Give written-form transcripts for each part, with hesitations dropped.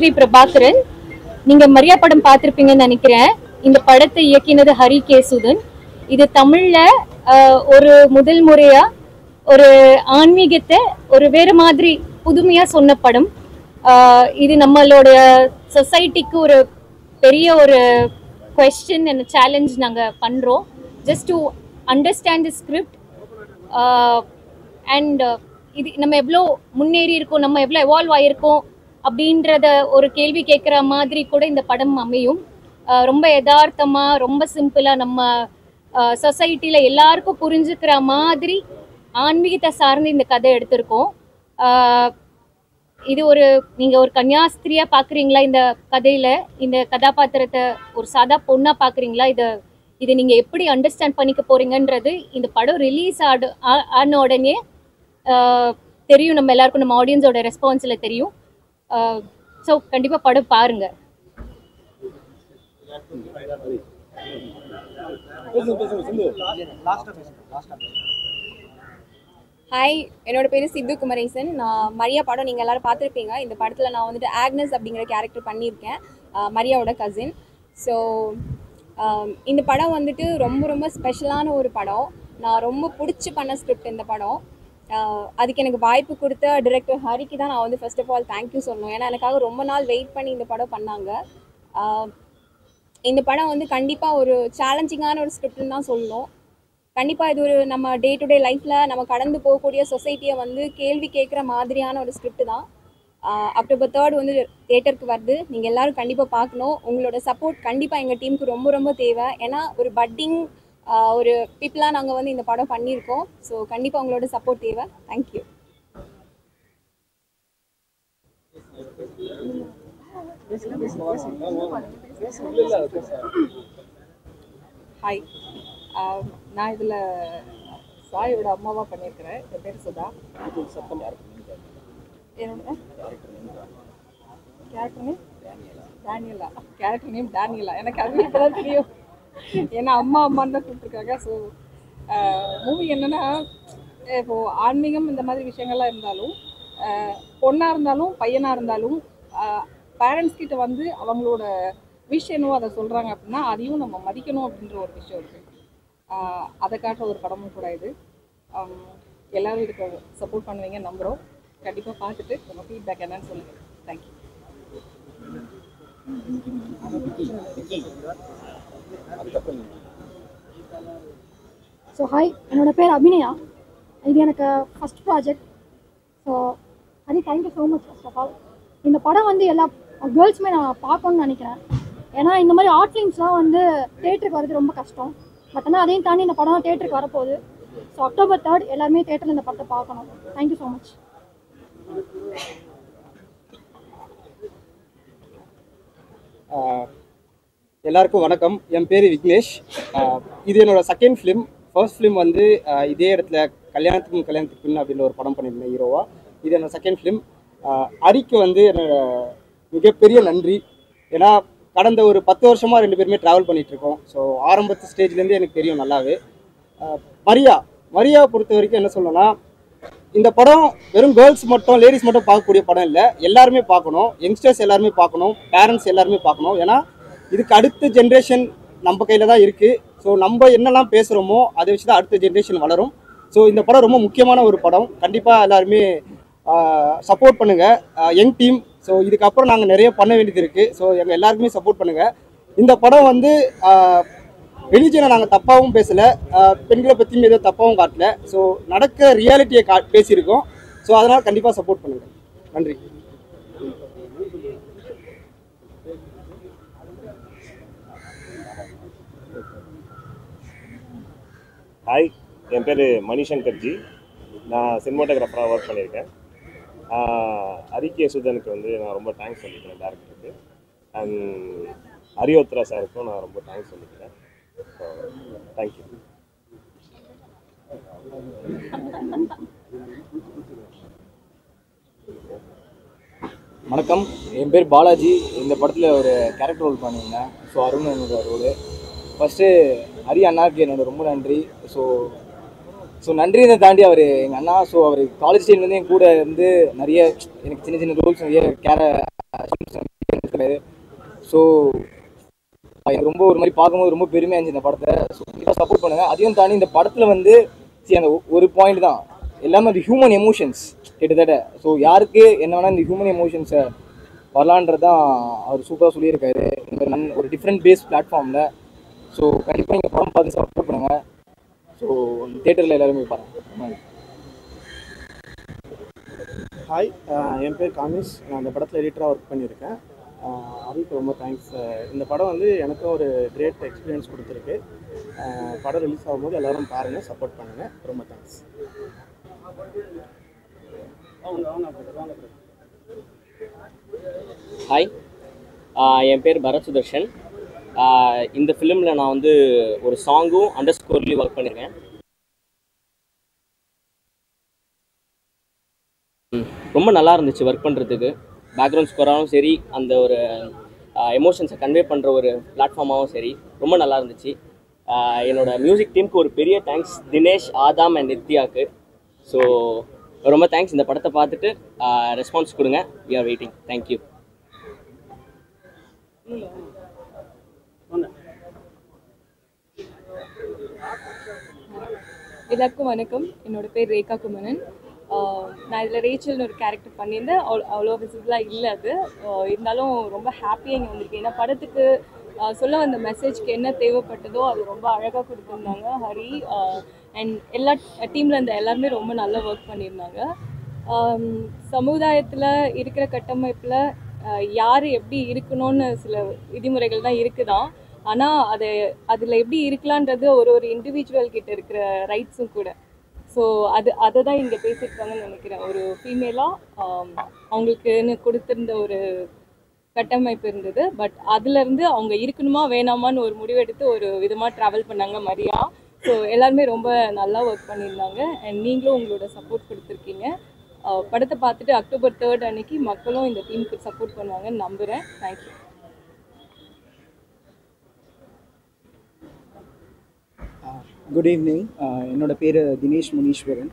B Prabhakaran. நீங்க மரியா படம் பார்த்திருப்பீங்கன்னு நினைக்கிறேன். இந்த படத்தை இயக்கினது ஹரி கேசுதன். இது தமிழ்ல ஒரு முதல் முறையா ஒரு ஆன்மீகத்தை ஒரு வேற மாதிரி புதுமையா சொன்ன படம். இது நம்மளோட சொசைட்டிக்கு ஒரு பெரிய ஒரு கொஸ்டின் அண்ட் சேலஞ்ச் நாங்கள் பண்ணுறோம். Just to understand the script and இது நம்ம எவ்வளோ முன்னேறி இருக்கோம், நம்ம எவ்வளோ எவால்வ் ஆகிருக்கோம் அப்படின்றத ஒரு கேள்வி கேட்குற மாதிரி கூட இந்த படம் அமையும். ரொம்ப யதார்த்தமாக, ரொம்ப சிம்பிளாக நம்ம சொசைட்டியில் எல்லாருக்கும் புரிஞ்சுக்கிற மாதிரி ஆன்மீகத்தை சார்ந்து இந்த கதை எடுத்திருக்கோம். இது ஒரு நீங்கள் ஒரு கன்னியாஸ்திரியாக பார்க்குறீங்களா இந்த கதையில், இந்த கதாபாத்திரத்தை ஒரு சாதா பொண்ணாக பார்க்குறீங்களா, இதை நீங்கள் எப்படி அண்டர்ஸ்டாண்ட் பண்ணிக்க போகிறீங்கன்றது இந்த படம் ரிலீஸ் ஆன உடனே தெரியும். நம்ம எல்லாருக்கும் நம்ம ஆடியன்ஸோட ரெஸ்பான்ஸில் தெரியும். ஸோ கண்டிப்பாக படம் பாருங்கள். ஹாய், என்னோட பேர் சித்து குமரேசன். நான் மரியா படம் நீங்கள் எல்லோரும் பார்த்துருப்பீங்க. இந்த படத்தில் நான் வந்துட்டு ஆக்னஸ் அப்படிங்கிற கேரக்டர் பண்ணியிருக்கேன், மரியாவோட கசின். ஸோ இந்த படம் வந்துட்டு ரொம்ப ரொம்ப ஸ்பெஷலான ஒரு படம். நான் ரொம்ப பிடிச்சி பண்ண ஸ்கிரிப்ட் இந்த படம். அதுக்கு எனக்கு வாய்ப்பு கொடுத்த டிரெக்டர் ஹரிக்கு தான் நான் வந்து ஃபர்ஸ்ட் ஆஃப் ஆல் தேங்க்யூ சொல்லணும். ஏன்னா எனக்காக ரொம்ப நாள் வெயிட் பண்ணி இந்த படம் பண்ணாங்க. இந்த படம் வந்து கண்டிப்பாக ஒரு சேலஞ்சிங்கான ஒரு ஸ்கிரிப்ட்னு தான் சொல்லணும். கண்டிப்பாக இது ஒரு நம்ம டே டு டே லைஃப்பில் நம்ம கடந்து போகக்கூடிய சொசைட்டியை வந்து கேள்வி கேட்குற மாதிரியான ஒரு ஸ்கிரிப்ட் தான். அக்டோபர் 3 வந்து தியேட்டருக்கு வருது. நீங்கள் எல்லோரும் கண்டிப்பாக பார்க்கணும். உங்களோட சப்போர்ட் கண்டிப்பாக எங்கள் டீமுக்கு ரொம்ப ரொம்ப தேவை. ஏன்னா ஒரு பட்டிங் ஒரு பீப்புளாக நாங்கள் வந்து இந்த படம் பண்ணியிருக்கோம். ஸோ கண்டிப்பாக உங்களோட சப்போர்ட் தேவை. தேங்க்யூ. ஹாய், நான் இதில் சாயோட அம்மாவாக பண்ணியிருக்கிறேன். என் பேர் சுதா. என்னோட character name Daniela. Character name Daniela. எனக்கு அது இப்போ தான் தெரியும். ஏன்னா அம்மான்னு தான் கூப்பிட்ருக்காங்க. ஸோ மூவி என்னென்னா, இப்போது ஆன்மீகம் இந்த மாதிரி விஷயங்கள்லாம் இருந்தாலும், பொண்ணாக இருந்தாலும் பையனாக இருந்தாலும் பேரண்ட்ஸ் கிட்ட வந்து அவங்களோட விஷயனோ அதை சொல்கிறாங்க அப்படின்னா அதையும் நம்ம மதிக்கணும் அப்படின்ற ஒரு விஷயம் இருக்குது. அதை காட்டுற ஒரு படமும் கூட இது. எல்லோரும் இதுக்கு சப்போர்ட் பண்ணுவீங்க நம்புகிறோம். கண்டிப்பாக பார்த்துட்டு நம்ம ஃபீட்பேக் என்னன்னு சொல்லுங்கள். தேங்க்யூ. ஸோ ஹாய், என்னோட பேர் அபிநயா. இது எனக்கு ஃபஸ்ட் ப்ராஜெக்ட். ஸோ அது thank you so much. First of all இந்த படம் வந்து எல்லா கேர்ள்ஸுமே நான் பார்க்கணுன்னு நினைக்கிறேன். ஏன்னா இந்த மாதிரி ஆர்ட் ஃபிலிம்ஸ்லாம் வந்து தேட்டருக்கு வரது ரொம்ப கஷ்டம். பட் ஆனால் அதையும் தாண்டி இந்த படம் தேட்டருக்கு வரப்போகுது. ஸோ அக்டோபர் 3 எல்லாருமே தேட்டரில் இந்த படத்தை பார்க்கணும். Thank you so much. எல்லாருக்கும் வணக்கம். என் பேர் விக்னேஷ். இது என்னோட செகண்ட் ஃபிலிம். ஃபர்ஸ்ட் ஃபிலிம் வந்து இதே இடத்துல கல்யாணத்துக்கு பின் அப்படின்னு ஒரு படம் பண்ணியிருந்தேன் ஹீரோவா. இது என்னோட செகண்ட் ஃபிலிம். ஹரிக்கு வந்து என்னோட மிகப்பெரிய நன்றி. ஏன்னா கடந்த ஒரு 10 வருஷமாக 2 பேருமே ட்ராவல் பண்ணிகிட்ருக்கோம். ஸோ ஆரம்பத்து ஸ்டேஜ்லேருந்து எனக்கு தெரியும் நல்லாவே. மரியாவை பொறுத்த வரைக்கும் என்ன சொல்லணும்னா, இந்த படம் வெறும் கேர்ள்ஸ் மட்டும் லேடிஸ் மட்டும் பார்க்கக்கூடிய படம் இல்லை. எல்லாருமே பார்க்கணும். யங்ஸ்டர்ஸ் எல்லாருமே பார்க்கணும். பேரண்ட்ஸ் எல்லாருமே பார்க்கணும். ஏன்னா இதுக்கு அடுத்த ஜென்ரேஷன் நம்ம கையில் தான் இருக்குது. ஸோ நம்ம என்னெல்லாம் பேசுகிறோமோ அதை வச்சு தான் அடுத்த ஜென்ரேஷன் வளரும். ஸோ இந்த படம் ரொம்ப முக்கியமான ஒரு படம். கண்டிப்பாக எல்லாருமே சப்போர்ட் பண்ணுங்கள் யங் டீம். ஸோ இதுக்கப்புறம் நாங்கள் நிறைய பண்ண வேண்டியது இருக்குது. ஸோ எங்கள் எல்லாருக்குமே சப்போர்ட் பண்ணுங்கள். இந்த படம் வந்து ரிலீஜனை நாங்கள் தப்பாகவும் பேசலை, பெண்களை பற்றியும் எதுவும் தப்பாகவும் காட்டல. ஸோ நடக்கிற ரியாலிட்டியை பேசியிருக்கோம். ஸோ அதனால் கண்டிப்பாக சப்போர்ட் பண்ணுங்கள். நன்றி. ஹாய், என் பேர் மணிசங்கர்ஜி. நான் சினிமாட்டோகிராஃபராக ஒர்க் பண்ணியிருக்கேன். ஹரி கேசுதனுக்கு வந்து நான் ரொம்ப தேங்க்ஸ் சொல்லிக்கிறேன் டேரக்டருக்கு. அண்ட் ஹரியோத்ரா சாருக்கும் நான் ரொம்ப தேங்க்ஸ் சொல்லிக்கிறேன். So thank you. வணக்கம், என் பேர் பாலாஜி. இந்த படத்தில் ஒரு கேரக்டர் ரோல் பண்ணியிருந்தேன். ஸோ அருண் என்னோட ரோல். ஃபஸ்ட்டு ஹரி அண்ணாவுக்கு என்னோட ரொம்ப நன்றி. ஸோ நன்றியை தாண்டி அவர் எங்கள் அண்ணா. ஸோ அவர் காலேஜ் டைம்லேருந்து என் கூட இருந்து நிறைய எனக்கு சின்ன சின்ன ரோல்ஸ் நிறைய சொல்லியிருக்காரு. ஸோ எனக்கு ரொம்ப ஒரு மாதிரி பார்க்கும்போது ரொம்ப பெருமையாக இருந்துச்சு இந்த படத்தை. ஸோ கண்டிப்பாக சப்போர்ட் பண்ணுங்கள். அதையும் தாண்டி இந்த படத்தில் வந்து அந்த ஒரு பாயிண்ட் தான் எல்லாமே அது ஹியூமன் எமோஷன்ஸ் கிட்டத்தட்ட. ஸோ யாருக்கு என்ன வேணால் இந்த ஹியூமன் எமோஷன்ஸை வரலான்றது தான் அவர் சூப்பராக சொல்லியிருக்காரு ஒரு டிஃப்ரெண்ட் பேஸ் பிளாட்ஃபார்மில். ஸோ கண்டிப்பாக நீங்கள் படம் பார்த்து சப்போர்ட் பண்ணுங்கள். ஸோ தியேட்டரில் எல்லாருமே பாருங்கள். ஹாய், என் பேர் காமிஷ். நான் இந்த படத்தில் எடிட்டராக ஒர்க் பண்ணியிருக்கேன். அதுக்கு ரொம்ப தேங்க்ஸ். இந்த படம் வந்து எனக்கும் ஒரு கிரேட் எக்ஸ்பீரியன்ஸ் கொடுத்துருக்கு. படம் ரிலீஸ் ஆகும்போது எல்லோரும் பாருங்கள், சப்போர்ட் பண்ணுங்கள். ரொம்ப தேங்க்ஸ். ஹாய், என் பேர் பரத் சுதர்ஷன். இந்த ஃபிலிமில் நான் வந்து ஒரு சாங்கும் அண்டர்ஸ்கோர்லேயும் ஒர்க் பண்ணியிருக்கேன். ரொம்ப நல்லா இருந்துச்சு ஒர்க் பண்ணுறதுக்கு. பேக்ரவுண்ட் ஸ்கோராகவும் சரி, அந்த ஒரு எமோஷன்ஸை கன்வே பண்ணுற ஒரு பிளாட்ஃபார்மாகவும் சரி, ரொம்ப நல்லா இருந்துச்சு. என்னோடய மியூசிக் டீமுக்கு ஒரு பெரிய தேங்க்ஸ், தினேஷ், ஆதாம் அண்ட் நித்யாவுக்கு. ஸோ ரொம்ப தேங்க்ஸ். இந்த படத்தை பார்த்துட்டு ரெஸ்பான்ஸ் கொடுங்க. We are waiting. தேங்க்யூ. எல்லாருக்கும் வணக்கம். என்னோட பேர் ரேகா குமரன். நான் இதில் ரேச்சல்னு ஒரு கேரக்டர் பண்ணியிருந்தேன். அவ்வளோ விசிபிளாக இல்லை. அது இருந்தாலும் ரொம்ப ஹாப்பியாக இங்கே வந்திருக்கேன். ஏன்னா படத்துக்கு சொல்ல வந்த மெசேஜ்க்கு என்ன தேவைப்பட்டதோ அது ரொம்ப அழகாக கொடுத்துருந்தாங்க ஹரி அண்ட் எல்லா டீமில் இருந்த எல்லாருமே ரொம்ப நல்லா ஒர்க் பண்ணியிருந்தாங்க. சமுதாயத்தில் இருக்கிற கட்டமைப்பில் யார் எப்படி இருக்கணும்னு சில விதிமுறைகள் தான் இருக்குதான். ஆனால் அதில் எப்படி இருக்கலான்றது ஒரு இண்டிவிஜுவல் கிட்ட இருக்கிற ரைட்ஸும் கூட. ஸோ அதை தான் இங்கே பேசியிருக்காங்கன்னு நினைக்கிறேன். ஒரு ஃபீமேலாக அவங்களுக்குன்னு கொடுத்துருந்த ஒரு கட்டமைப்பு இருந்தது. பட் அதுலேருந்து அவங்க இருக்கணுமா வேணாமான்னு ஒரு முடிவெடுத்து ஒரு விதமாக ட்ராவல் பண்ணாங்க மரியா. ஸோ எல்லாருமே ரொம்ப நல்லா ஒர்க் பண்ணியிருந்தாங்க. அண்ட் நீங்களும் உங்களோட சப்போர்ட் கொடுத்துருக்கீங்க. படத்தை பார்த்துட்டு அக்டோபர் 3 அன்னைக்கு மக்களும் இந்த டீமுக்கு சப்போர்ட் பண்ணுவாங்கன்னு நம்புகிறேன். தேங்க்யூ. Good evening. என்னோட பேர் தினேஷ் முனீஸ்வரன்.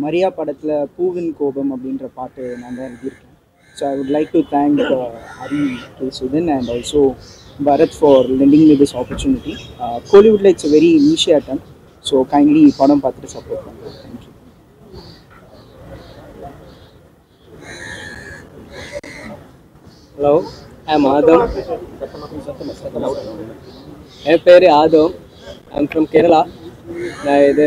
மரியா படத்தில் பூவின் கோபம் அப்படின்ற பாட்டு நான் தான் எழுதியிருக்கேன். So I would like to thank Hari K Sudhan and also Bharath for lending me this opportunity. கோலிவுட்டில் it's a very easy attempt. So kindly படம் பார்த்துட்டு சப்போர்ட் பண்ணுறேன். Thank you. Hello, I am Adam. என் பேர் ஆதம். I'm from Kerala. நான் இது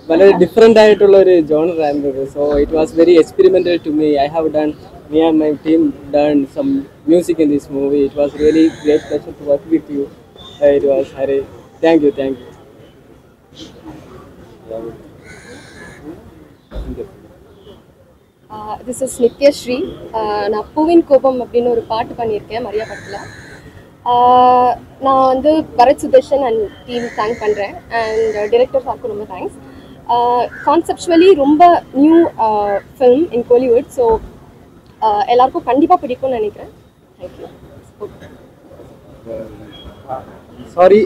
വളരെ different ആയിട്ടുള്ള ഒരു ജോണർ ആയിരുന്നത്. So it was very experimental to me. I have done, me and my team done some music in this movie. It was really great pleasure to work with you. It was Hari. Thank you. This is Nitya Shri. நான் பூவின் கோபம் அப்படின்னு ஒரு பாட்டு பண்ணியிருக்கேன் மரியா படத்தில். நான் வந்து Bharath Sudarshan and team thank பண்ணுறேன். அண்ட் டிரெக்டர் சாருக்கு ரொம்ப தேங்க்ஸ். கான்செப்சுவலி ரொம்ப new film in Kollywood. So எல்லாருக்கும் கண்டிப்பாக பிடிக்கும்னு நினைக்கிறேன். தேங்க்யூ. சாரி,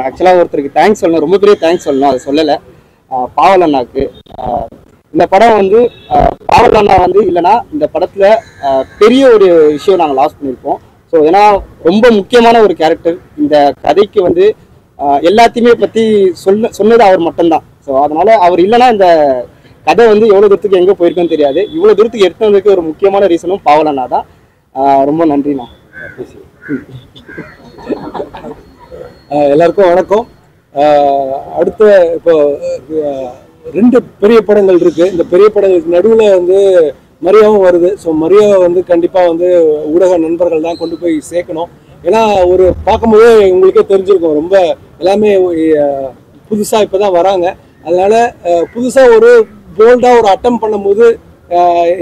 ஆக்சுவலாக ஒருத்தருக்கு தேங்க்ஸ் சொல்லணும், ரொம்ப பெரிய தேங்க்ஸ் சொல்லணும், அதை சொல்லலை. பாவல் அண்ணாக்கு. இந்த படம் வந்து பாவல் அண்ணா வந்து இல்லைன்னா இந்த படத்தில் பெரிய ஒரு விஷயம் நாங்கள் லாஸ் பண்ணியிருப்போம். ஸோ ஏன்னா ரொம்ப முக்கியமான ஒரு கேரக்டர் இந்த கதைக்கு வந்து எல்லாத்தையுமே பற்றி சொன்னது அவர் மட்டும்தான். ஸோ அதனால் அவர் இல்லைன்னா இந்த கதை வந்து எவ்வளோ தூரத்துக்கு எங்கே போயிருக்குன்னு தெரியாது. இவ்வளோ தூரத்துக்கு எடுத்து வந்ததுக்கு ஒரு முக்கியமான ரீசனும் பாவல் அண்ணா தான். ரொம்ப நன்றிண்ணா. எல்லாருக்கும் வணக்கம். அடுத்த இப்போ 2 பெரிய படங்கள் இருக்குது. இந்த பெரிய படங்களுக்கு நடுவில் வந்து மரியாவும் வருது. ஸோ மரியாவை வந்து கண்டிப்பாக வந்து ஊடக நண்பர்கள் தான் கொண்டு போய் சேர்க்கணும். ஏன்னா ஒரு பார்க்கும்போதே உங்களுக்கே தெரிஞ்சிருக்கும், ரொம்ப எல்லாமே புதுசாக இப்போ தான் வராங்க. அதனால் புதுசாக ஒரு போல்டாக ஒரு அட்டம் பண்ணும்போது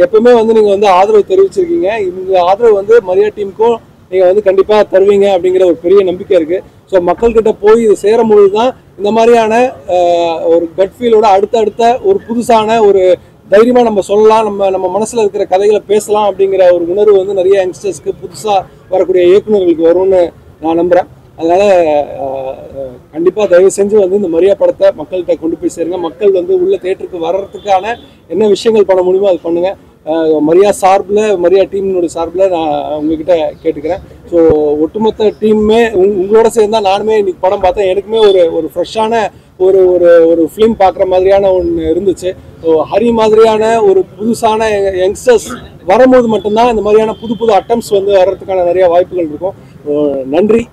எப்பவுமே வந்து நீங்கள் வந்து ஆதரவு தெரிவிச்சிருக்கீங்க. இந்த ஆதரவு வந்து மரியா டீமுக்கும் நீங்கள் வந்து கண்டிப்பாக தருவீங்க அப்படிங்கிற ஒரு பெரிய நம்பிக்கை இருக்குது. ஸோ மக்கள்கிட்ட போய் இது சேரும்போது தான் இந்த மாதிரியான ஒரு கட் ஃபீலோட அடுத்தடுத்த ஒரு புதுசான ஒரு தைரியமாக நம்ம சொல்லலாம், நம்ம மனசில் இருக்கிற கதைகளை பேசலாம் அப்படிங்கிற ஒரு உணர்வு வந்து நிறைய யங்ஸ்டர்ஸ்க்கு புதுசாக வரக்கூடிய இயக்குநர்களுக்கு வரும்னு நான் நம்புகிறேன். அதனால் கண்டிப்பாக தயவு செஞ்சு வந்து இந்த மரியா படத்தை மக்கள்கிட்ட கொண்டு போய் சேருங்க. மக்கள் வந்து உள்ள தேட்டருக்கு வர்றதுக்கான என்ன விஷயங்கள் பண்ண முடியுமோ அது பண்ணுங்கள். மரியா சார்பில், மரியா டீமினுடைய சார்பில் நான் உங்ககிட்ட கேட்டுக்கிறேன். ஸோ ஒட்டுமொத்த டீமுமே உங்களோட சேர்ந்தா நானுமே இன்னைக்கு படம் பார்த்தேன். எனக்குமே ஒரு ஃப்ரெஷ்ஷான ஒரு ஃபிலிம் பார்க்குற மாதிரியான ஒன்று இருந்துச்சு. ஸோ ஹரி மாதிரியான ஒரு புதுசான யங்ஸ்டர்ஸ் வரும்போது மட்டும்தான் இந்த மாதிரியான புது அட்டம்ஸ் வந்து வர்றதுக்கான நிறைய வாய்ப்புகள் இருக்கும். நன்றி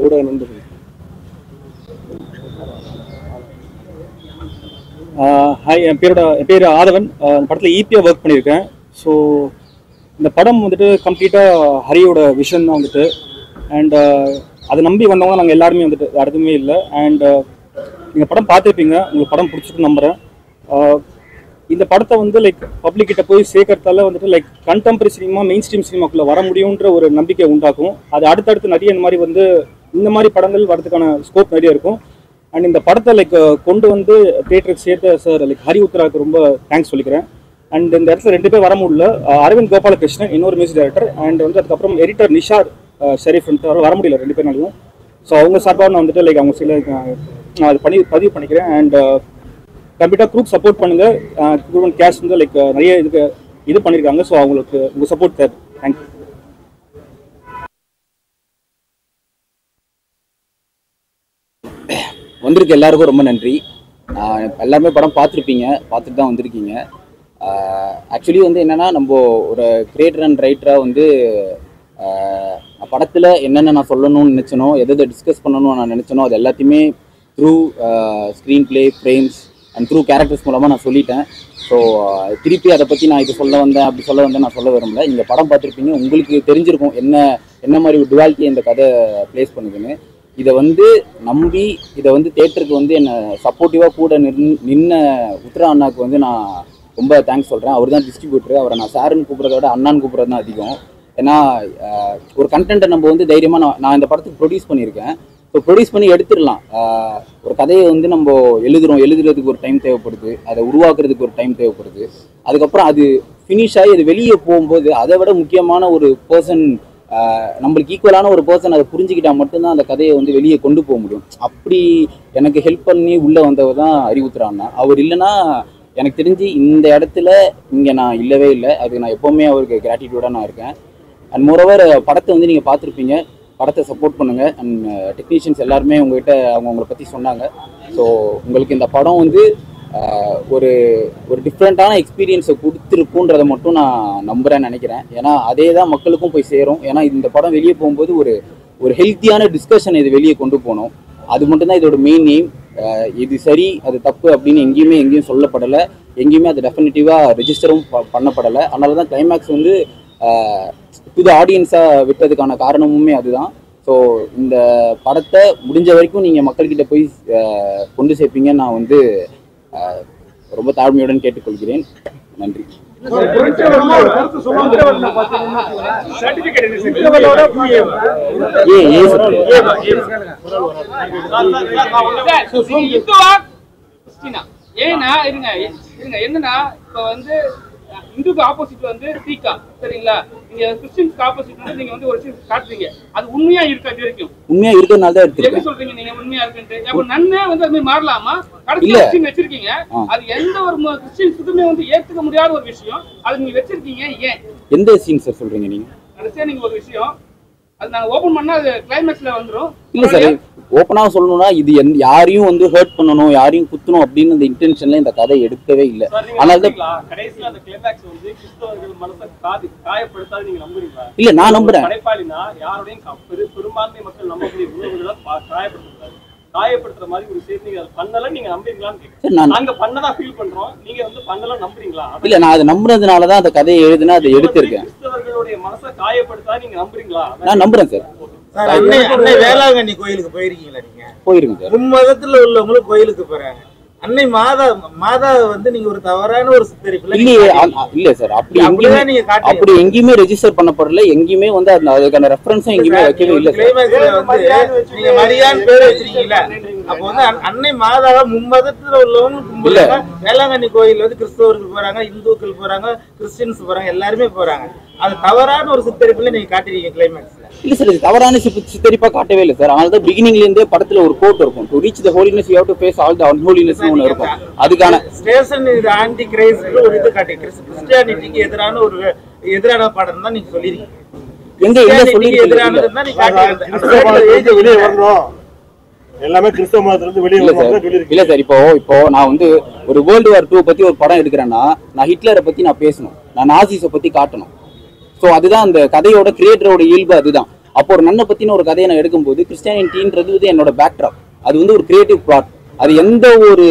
ஊடக நண்பர்கள். ஹாய், என் பேர் ஆதவன். படத்தில் ஈபியாக ஒர்க் பண்ணியிருக்கேன். ஸோ இந்த படம் வந்துட்டு கம்ப்ளீட்டாக ஹரியோட விஷன் தான் வந்துட்டு. அண்ட் அதை நம்பி வந்தவங்க நாங்கள் எல்லாருமே வந்துட்டு வேறு எதுவுமே இல்லை. அண்ட் நீங்கள் படம் பார்த்துருப்பீங்க, உங்களுக்கு படம் பிடிச்சிட்டு நம்புகிறேன். இந்த படத்தை வந்து லைக் பப்ளிக்கிட்ட போய் சேர்க்கறதால வந்துட்டு like contemporary cinema, mainstream சினிமாக்குள்ளே வர முடியுன்ற ஒரு நம்பிக்கை உண்டாக்கும். அது அடுத்தடுத்து நிறைய இந்த மாதிரி படங்கள் வரதுக்கான ஸ்கோப் நிறைய இருக்கும். அண்ட் இந்த படத்தை லைக் கொண்டு வந்து தியேட்டருக்கு சேர்த்த சார் லைக் ஹரி உத்ராக்கு ரொம்ப தேங்க்ஸ் சொல்லிக்கிறேன். அண்ட் இந்த இடத்துல 2 பேர் வர முடியல. அரவிந்த் கோபாலகிருஷ்ணன் இன்னொரு மியூசிக் டைரக்டர், அண்ட் வந்து அதுக்கப்புறம் எடிட்டர் நிஷார் ஷெரீஃப் வர முடியல 2 பேர்னாலையும். ஸோ அவங்க சார்பாக நான் வந்துட்டு லைக் அவங்க சில நான் அது பதிவு பண்ணிக்கிறேன். அண்ட் கம்ப்ளீட்டாக குரூப் சப்போர்ட் பண்ணுங்கள். குரூப் அண்ட் கேஷ் வந்து லைக் நிறைய இது பண்ணியிருக்காங்க. ஸோ அவங்களுக்கு உங்கள் சப்போர்ட் தேவை. தேங்க்யூ. வந்திருக்க எல்லாருக்கும் ரொம்ப நன்றி. எல்லாருமே படம் பார்த்துருப்பீங்க, பார்த்துட்டு தான் வந்திருக்கீங்க. ஆக்சுவலி வந்து என்னென்னா, நம்ம ஒரு கிரியேட்டர் அண்ட் ரைட்டராக வந்து படத்தில் என்னென்ன நான் சொல்லணும்னு நினச்சனோ, எதை டிஸ்கஸ் பண்ணணும்னு நான் நினச்சனோ, அது எல்லாத்தையுமே through screen play, frames and through characters மூலமாக நான் சொல்லிட்டேன். ஸோ திருப்பி அதை பற்றி நான் இது சொல்ல வந்தேன், அப்படி சொல்ல வந்தேன் நான் சொல்ல விரும்பல. நீங்கள் படம் பார்த்துருப்பீங்க, உங்களுக்கு தெரிஞ்சிருக்கும் என்ன மாதிரி ஒரு டுவாலிட்டியை இந்த கதை ப்ளேஸ் பண்ணுதுன்னு. இதை வந்து நம்பி இதை வந்து தேட்டருக்கு வந்து என்னை சப்போர்ட்டிவாக கூட நின்ன உத்ரா அண்ணாவுக்கு வந்து நான் ரொம்ப தேங்க்ஸ் சொல்கிறேன். அவர் தான் டிஸ்ட்ரிபியூட்டர். அவரை நான் சாருன்னு கூப்பிட்றத விட அண்ணான்னு கூப்பிட்றது தான் அதிகம். ஏன்னா ஒரு கண்டென்ட்டை நம்ம வந்து தைரியமாக நான் இந்த படத்துக்கு ப்ரொடியூஸ் பண்ணியிருக்கேன். ஸோ ப்ரொடியூஸ் பண்ணி எடுத்துடலாம். ஒரு கதையை வந்து நம்ம எழுதுறதுக்கு ஒரு டைம் தேவைப்படுது, அதை உருவாக்குறதுக்கு ஒரு டைம் தேவைப்படுது. அதுக்கப்புறம் அது ஃபினிஷ் ஆகி அது வெளியே போகும்போது அதை விட முக்கியமான ஒரு பர்சன், நம்மளுக்கு ஈக்குவலான ஒரு பர்சன் அதை புரிஞ்சுக்கிட்டா மட்டும்தான் அந்த கதையை வந்து வெளியே கொண்டு போக முடியும். அப்படி எனக்கு ஹெல்ப் பண்ணி உள்ளே வந்தவர் தான் ஹரி உத்ரா அண்ணா. அவர் இல்லைன்னா எனக்கு தெரிஞ்சு இந்த இடத்துல இங்கே நான் இல்லவே இல்லை. அது நான் எப்போவுமே அவருக்கு கிராட்டிடியூடாக நான் இருக்கேன். அண்ட் மோரோவர் படத்தை வந்து நீங்கள் பார்த்துருப்பீங்க, படத்தை சப்போர்ட் பண்ணுங்கள். அண்ட் டெக்னீஷியன்ஸ் எல்லாருமே உங்கள்கிட்ட அவங்கள பற்றி சொன்னாங்க. ஸோ உங்களுக்கு இந்த படம் வந்து ஒரு டிஃப்ரெண்ட்டான எக்ஸ்பீரியன்ஸை கொடுத்துருக்குன்றதை மட்டும் நான் நம்புகிறேன்னு நினைக்கிறேன். ஏன்னா அதே தான் மக்களுக்கும் போய் சேரும். ஏன்னா இந்த படம் வெளியே போகும்போது ஒரு ஹெல்த்தியான டிஸ்கஷன் இது வெளியே கொண்டு போகணும். அது மட்டும்தான் இதோட மெயின் எய்ம். இது சரி அது தப்பு அப்படின்னு எங்கேயும் சொல்லப்படலை, எங்கேயுமே அது டெஃபினட்டிவாக ரெஜிஸ்டரும் பண்ணப்படலை. அதனால தான் கிளைமேக்ஸ் வந்து புது ஆடியன்ஸாக விட்டதுக்கான காரணமுமே அதுதான். ஸோ இந்த படத்தை முடிஞ்ச வரைக்கும் நீங்கள் மக்கள்கிட்ட போய் கொண்டு சேர்ப்பீங்கன்னு நான் வந்து ரொம்ப தாழ்மையுடன் கேட்டுக்கொள்கிறேன். நன்றி. ஏன்னா என்னன்னா இப்ப வந்து இந்துக்கு ஆப்போசிட் வந்து தீகா, சரிங்களா? நீங்க கிறிஸ்டியன்ஸ்க்கு ஆப்போசிட் வந்து நீங்க வந்து ஒரு விஷயம் காட்டுறீங்க, அது உண்மையா இருக்கா? இது வரைக்கும் உண்மையா இருக்கனால தான் எடுத்துருக்கேன். எப்படி சொல்றீங்க நீங்க உண்மையா இருக்குன்னு? அப்ப நன்னே வந்து அது மாறலாமா? கடைசியா கிறிஸ்டியன் வச்சிருக்கீங்க, அது எந்த ஒரு கிறிஸ்டியன்ஸுக்குமே வந்து ஏத்துக்க முடியாத ஒரு விஷயம், அது நீங்க வச்சிருக்கீங்க. ஏன்? எந்த சீன் சார் சொல்றீங்க நீங்க? கடைசியா நீங்க ஒரு விஷயம் அது நாங்க ஓபன் பண்ணா அது கிளைமேக்ஸ்ல வந்துரும். இல்ல சார், ஓப்பனாக சொல்லணும்னா இது யாரையும் வந்து ஹர்ட் பண்ணணும், யாரையும் குத்தணும் அப்படின்னு இந்த இன்டென்ஷன்ல இந்த கதை எடுக்கவே இல்லை. ஆனால் கடைசியில அந்த கிளைமேக்ஸ் வந்து கிறிஸ்தவர்கள் மனசை காயப்படுத்தாது நீங்க நம்புறீங்களா? இல்ல, நான் நம்புறேன். படைப்பாளினா யாரோடையும் பெரும்பான்மை மக்கள் நம்பக்கூடிய உணவுகளை காயப்படுத்தாது. காயப்படுத்துற மாதிரி ஒரு விஷயம் நீங்க பண்ணல, நீங்க நம்புறீங்களான்னு கேக்குறேன். நாங்க பண்ணதா ஃபீல் பண்றோம், நீங்க வந்து பண்ணல நம்புறீங்களா? இல்ல, நான் அதை நம்புறதுனாலதான் அந்த கதையை எழுதுனா அதை எடுத்திருக்கேன். கிறிஸ்தவர்களுடைய மனசை காயப்படுத்தா நீங்க நம்புறீங்களா? நான் நம்புறேன் சார். அன்னை வேளாங்கண்ணி கோயிலுக்கு போயிருக்கீங்களா? நீங்க போயிருக்கேன் சார். மும்மதத்துல உள்ளவங்களும் கோயிலுக்கு போறாங்க. அன்னை மாதா வந்து நீங்க ஒரு தவறான ஒரு சித்தரிப்புல இல்ல சார், அப்படி எங்கேயுமே ரெஜிஸ்டர் பண்ணப்படல, எங்கேயுமே வந்து அதுக்கான ரெஃபரன்ஸும் எங்கேயுமே வைக்கவே இல்லை. நீங்க மரியான்னு பேர் வச்சிருக்கீங்களா? அப்ப வந்து அன்னை மாதாவை மும்மதத்துல உள்ளவங்க கும்பிடுறாங்க. வேளாங்கண்ணி கோயில் வந்து கிறிஸ்தவர்கள் போறாங்க, இந்துக்கள் போறாங்க, கிறிஸ்டியன்ஸ் போறாங்க, எல்லாருமே போறாங்க. அது தவறான ஒரு சித்தரிப்புல நீங்க காட்டுறீங்க கிளைமேக்ஸ்ல. இல்ல சார், இது தவறான சித்தரிப்பா காட்டவே இல்லை சார். அதனால தான் பிகினிங்ல இருந்தே படத்துல ஒரு கோட் இருக்கும், to reach the holiness you have to face all the unholiness ஒன்னு இருக்கும். அதுக்கான ஸ்டேஷன் இது ஆன்டி கிரைஸ்ட் ஒரு இது காட்டி கிறிஸ்டியானிட்டிக்கு எதிரான படம் தான் நீங்க சொல்லிருக்கீங்க. எங்க சொல்லிருக்கீங்க எதிரானது தான் நீங்க காட்டுறீங்க. வெளியே வரணும், எல்லாமே கிறிஸ்தவ மதத்துல இருந்து வெளியே வரணும். இல்ல சார், இப்போ நான் வந்து ஒரு வேர்ல்டு வார் 2 பத்தி ஒரு படம் எடுக்கிறேன்னா நான் ஹிட்லரை பத்தி நான் பேசணும், நான் நாசிஸை பத்தி காட்டணும். ஸோ அதுதான் அந்த கதையோட கிரியேட்டரோட இயல்பு. அதுதான் அப்போ ஒரு நன்னை பத்தின ஒரு கதையை நான் எடுக்கும்போது கிறிஸ்டியானிட்டின்றது வந்து என்னோட பேக்ட்ராப். அது வந்து ஒரு கிரியேட்டிவ் பிளாட். அது எந்த ஒரு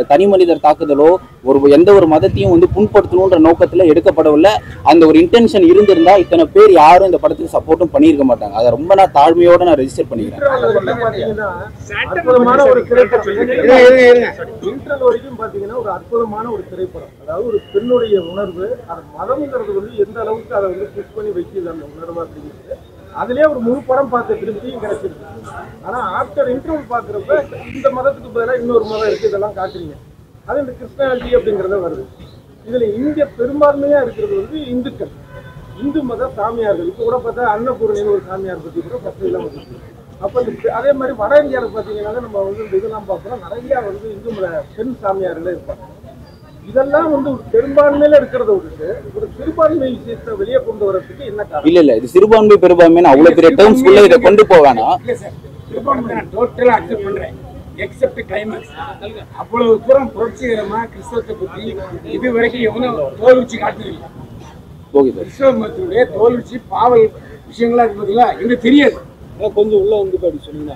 தனி மனிதர் தாக்குதலோ எந்த ஒரு மதத்தையும் வந்து புண்படுத்தணுன்ற நோக்கத்துல எடுக்கப்படவில்லை. அந்த ஒரு இன்டென்ஷன் இருந்திருந்தா இத்தனை பேர் யாரும் இந்த படத்துக்கு சப்போர்ட்டும் பண்ணியிருக்க மாட்டாங்க. அதை ரொம்ப நான் தாழ்மையோட நான் ரெஜிஸ்டர் பண்ணிக்கிறேன். அற்புதமான ஒரு திரைப்படம். இன்டர்வல் வரைக்கும் பாத்தீங்கன்னா ஒரு அற்புதமான ஒரு திரைப்படம். அதாவது ஒரு பெண்ணுடைய உணர்வு, அது மதம்ங்கிறது வந்து எந்த அளவுக்கு அதை வந்து புஷ் பண்ணி வைக்குது அந்த உணர்வு அப்படிங்கிறது அதுலயே ஒரு முழு படம் பார்த்த திருப்தியும் கிடைச்சிருக்கு. ஆனா ஆஃப்டர் இன்டர்வல் பாக்குறப்ப இந்த மதத்துக்கு பதிலாக இன்னொரு மதம் இருக்கு, இதெல்லாம் காட்டுறீங்க. அது இந்த கிறிஸ்டியானிட்டி அப்படிங்கிறத வருது. இதுல இங்க பெரும்பான்மையா இருக்கிறது வந்து இந்துக்கள், இந்து மத சாமியார்கள். இப்ப கூட பார்த்தா அன்னபூர்ணின்னு ஒரு சாமியார் பத்தி கூட பத்து இல்லாம இருக்கு. அப்ப அதே மாதிரி வட இந்தியாவில் பாத்தீங்கன்னா நம்ம வந்து இந்த இதெல்லாம் பார்க்கறோம், நிறைய வந்து இந்து மத பெண் சாமியார்களே இருப்பாங்க. இதெல்லாம் வந்து ஒரு பெரும்பான்மையில இருக்கிறத விட்டுட்டு ஒரு சிறுபான்மை விஷயத்தை வெளியே கொண்டு வரதுக்கு என்ன காரணம்? இல்ல இது சிறுபான்மை பெரும்பான்மைன்னு அவ்வளவு பெரிய டேர்ம்ஸ் குள்ள இதை கொண்டு போவானா? இல்ல சார், சிறுபான்மை நான் டோட்டலா அக்செப்ட் பண்றேன், எக்ஸெப்ட் கிளைமேக்ஸ். அவ்வளவு தூரம் புரட்சிகரமா கிறிஸ்தவத்தை பத்தி இது வரைக்கும் எவனும் தோல் வச்சு காட்டுறதில்லை. கிறிஸ்தவ மதத்தினுடைய தோல் வச்சு பாவல் விஷயங்களா இருக்கு பாத்தீங்களா, எனக்கு தெரியாது. கொஞ்சம் உள்ள வந்து அப்படி சொன்னீங்க.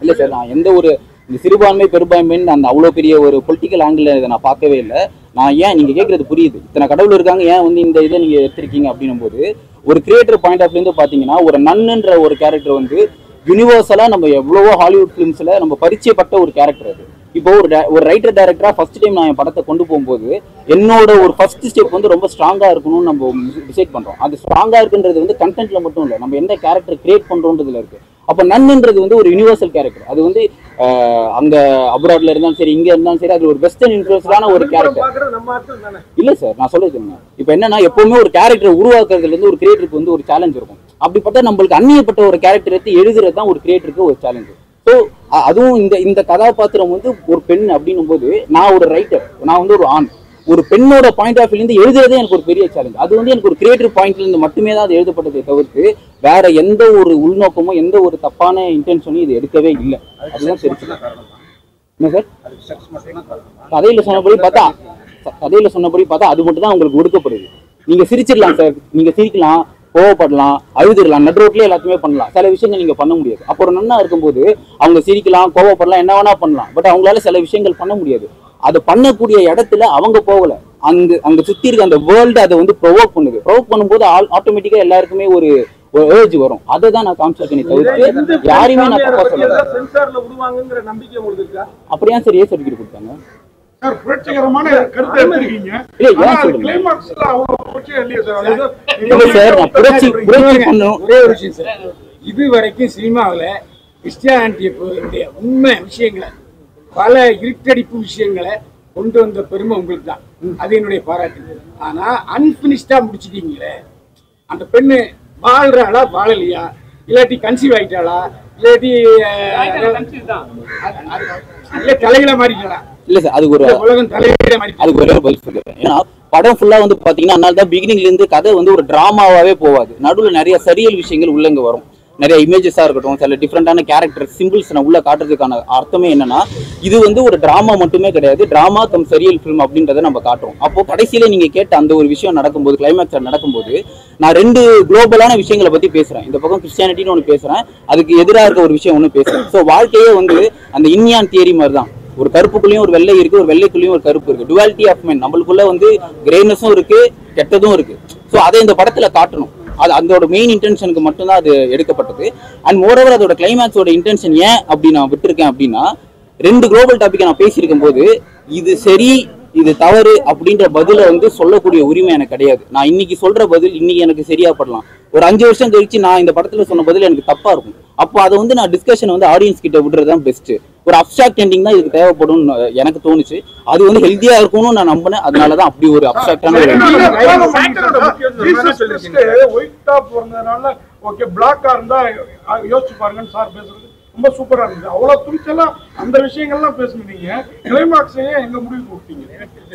இல்ல சார், நான் எந்த ஒரு இந்த சிறுபான்மை பெரும்பான்மைன்னு அந்த அவ்வளோ பெரிய ஒரு பொலிட்டிக்கல் ஆங்கிள் இதை நான் பார்க்கவே இல்லை. நான் ஏன் நீங்கள் கேட்குறது புரியுது, இத்தனை கடவுள் இருக்காங்க, ஏன் வந்து இந்த இதை நீங்கள் எடுத்திருக்கீங்க அப்படின்னும் போது ஒரு கிரியேட்டர் பாயிண்ட் ஆஃப் இருந்து பார்த்தீங்கன்னா ஒரு நன்னுன்ற ஒரு கேரக்டர் வந்து யூனிவர்சலாக நம்ம எவ்வளவோ ஹாலிவுட் ஃபிலிம்ஸில் நம்ம பரிச்சயப்பட்ட ஒரு கேரக்டர் அது. இப்போ ஒரு ரைட்டர் டைரக்டராக ஃபர்ஸ்ட் டைம் நான் என் படத்தை கொண்டு போகும்போது என்னோட ஒரு ஃபர்ஸ்ட் ஸ்டெப் வந்து ரொம்ப ஸ்ட்ராங்காக இருக்கணும்னு நம்ம டிசைட் பண்ணுறோம். அது ஸ்ட்ராங்காக இருக்குன்றது வந்து கண்டென்ட்ல மட்டும் இல்லை, நம்ம எந்த கேரக்டர் கிரியேட் பண்ணுறோன்றதுல இருக்கு. அப்போ நன்னுன்றது வந்து ஒரு யூனிவர்சல் கேரக்டர். அது வந்து அங்க அப்ராட்ல இருந்தாலும் சரி, இங்க இருந்தாலும் சரி, அது ஒரு வெஸ்டர்ன் இன்ஃப்ளூயன்ஸான ஒரு கேரக்டர். இல்ல சார், நான் சொல்லிருக்கேன். இப்போ என்னன்னா எப்பவுமே ஒரு கேரக்டர் உருவாக்குறதுல இருந்து ஒரு கிரியேட்டருக்கு வந்து ஒரு சேலஞ்ச் இருக்கும். அப்படிப்பட்ட நம்மளுக்கு அந்நியப்பட்ட ஒரு கேரக்டர் எடுத்து எழுதுறது தான் ஒரு கிரியேட்டருக்கு ஒரு சேலஞ்சு. ஸோ அதுவும் இந்த கதாபாத்திரம் வந்து ஒரு பெண் அப்படின்னும் போது நான் ஒரு ரைட்டர், நான் வந்து ஒரு ஆண், ஒரு பெண்ணோட பாயிண்ட் ஆஃப் வியூலேருந்து எழுதுறதே எனக்கு ஒரு பெரிய சேலஞ்ச். அது வந்து எனக்கு ஒரு கிரியேட்டிவ் பாயிண்ட்ல இருந்து மட்டுமே தான் அது எழுதப்பட்டதை தவிர்த்து வேற எந்த ஒரு உள்நோக்கமோ எந்த ஒரு தப்பான இன்டென்ஷனும் இது எடுக்கவே இல்லை. அதுதான் தெரிஞ்சு என்ன சார் கதையில சொன்னபடி பார்த்தா அது மட்டும் தான் உங்களுக்கு ஒடுக்கப்படுது. நீங்க சிரிச்சிடலாம் சார், நீங்க சிரிக்கலாம், கோவப்படலாம், அழுதுடலாம், நடு ரோட்லயே எல்லாத்தையுமே பண்ணலாம். சில விஷயங்கள் நீங்க பண்ண முடியாது. அப்போ ஒரு நன்னா இருக்கும்போது அவங்க சிரிக்கலாம், கோவப்படலாம், என்ன வேணா பண்ணலாம். பட் அவங்களால சில விஷயங்கள் பண்ண முடியாது. அது பண்ணக்கூடிய இடத்துல அவங்க போகல, அங்க சுத்தி இருக்க அந்த வேர்ல்டு அதை வந்து ப்ரொவோக் பண்ணுது. ப்ரொவோக் பண்ணும்போது ஆட்டோமேட்டிக்கா எல்லாருக்குமே ஒரு ஏர்ஜ் வரும். அதை தான் நான் காமிச்சிருக்கேன் தவிர்த்து யாரையுமே நான் தப்பா சொல்லல. அப்படியா சார் ஏ சர்டிஃபிகேட் கொடுத்தாங்க? புரட்சிகரமான கருத்தை எடுத்துருக்கீங்க. ஒரே ஒரு விஷயம் சார், இது வரைக்கும் சினிமாவில் கிறிஸ்டியானிட்டிய உண்மை விஷயங்களை பல இருட்டடிப்பு விஷயங்களை கொண்டு வந்த பெருமை உங்களுக்கு தான், அது என்னுடைய பாராட்டு. ஆனா அன்பினிஷ்டா முடிச்சிட்டீங்களே, அந்த பெண்ணு வாழ்றாளா வாழலையா, இல்லாட்டி கன்சீவ் ஆயிட்டாளா, இல்லாட்டி தலைகளை மாறிட்டாளா? இல்ல சார், அதுக்கு ஒரு பதில் சொல்லுறேன். ஏன்னா படம் ஃபுல்லா வந்து பாத்தீங்கன்னா அதனால தான் பிகினிங்ல இருந்து கதை வந்து ஒரு டிராமாவே போவாது. நடுவில் நிறைய சரியல் விஷயங்கள் உள்ள இங்க வரும். நிறைய இமேஜஸா இருக்கட்டும், சில டிஃப்ரெண்டான கேரக்டர் சிம்பிள்ஸ் நான் உள்ள காட்டுறதுக்கான அர்த்தமே என்னன்னா இது வந்து ஒரு டிராமா மட்டுமே கிடையாது, டிராமா கம் சரியல் ஃபிலிம் அப்படின்றத நம்ம காட்டுறோம். அப்போ கடைசியில நீங்க கேட்ட அந்த ஒரு விஷயம் நடக்கும்போது, கிளைமேக்ஸ் நடக்கும்போது நான் ரெண்டு குளோபலான விஷயங்களை பத்தி பேசுறேன். இந்த பக்கம் கிறிஸ்டியானிட்டின்னு ஒன்று பேசுறேன், அதுக்கு எதிராக இருக்க ஒரு விஷயம் ஒன்று பேசுறேன். ஸோ வாழ்க்கையே வந்து அந்த இன்யான் தியரி மாதிரி தான். ஒரு கருப்புக்குள்ளேயும் ஒரு வெள்ளை இருக்கு, ஒரு வெள்ளைக்குள்ளேயும் ஒரு கருப்பு இருக்கு. டுவாலிட்டி ஆஃப் மென், நம்மளுக்குள்ள வந்து கிரேனஸும் இருக்கு, கெட்டதும் இருக்கு. ஸோ அதை இந்த படத்துல காட்டணும். அது அதோட மெயின் இன்டென்ஷனுக்கு மட்டும்தான் அது எடுக்கப்பட்டது. அண்ட் மோரோவர் அதோட கிளைமேக்ஸோட இன்டென்ஷன் ஏன் அப்படி நான் விட்டுருக்கேன் அப்படின்னா, ரெண்டு குளோபல் டாபிக்கை நான் பேசியிருக்கும் போது இது சரி இது தவறு அப்படின்ற பதிலை வந்து சொல்லக்கூடிய உரிமை எனக்கு கிடையாது. நான் இன்னைக்கு சொல்ற பதில் இன்னைக்கு எனக்கு சரியா படலாம், ஒரு 5 வருஷம் கழிச்சு நான் இந்த படத்துல சொன்ன பதில் எனக்கு தப்பா இருக்கும். அப்போ அதை வந்து நான் டிஸ்கஷன் வந்து ஆடியன்ஸ் கிட்ட விடுறதுதான் பெஸ்ட். ஒரு அப்சாக்ட் எண்டிங் தான் இதுக்கு தேவைப்படும் எனக்கு தோணுச்சு. அது வந்து ஹெல்த்தியா இருக்கும்னு நான் நம்பினேன். அதனாலதான் அப்படி ஒரு அப்சாக்டான ஓகே பிளாக்கா இருந்தா யோசிச்சு பாருங்கன்னு சார் பேசுறது ரொம்ப சூப்பரா இருந்தது. அவ்வளவு துணிச்சலா அந்த விஷயங்கள்லாம் பேசுனீங்க. கிளைமாக்ஸையே எங்க முடிவு கொடுத்தீங்க?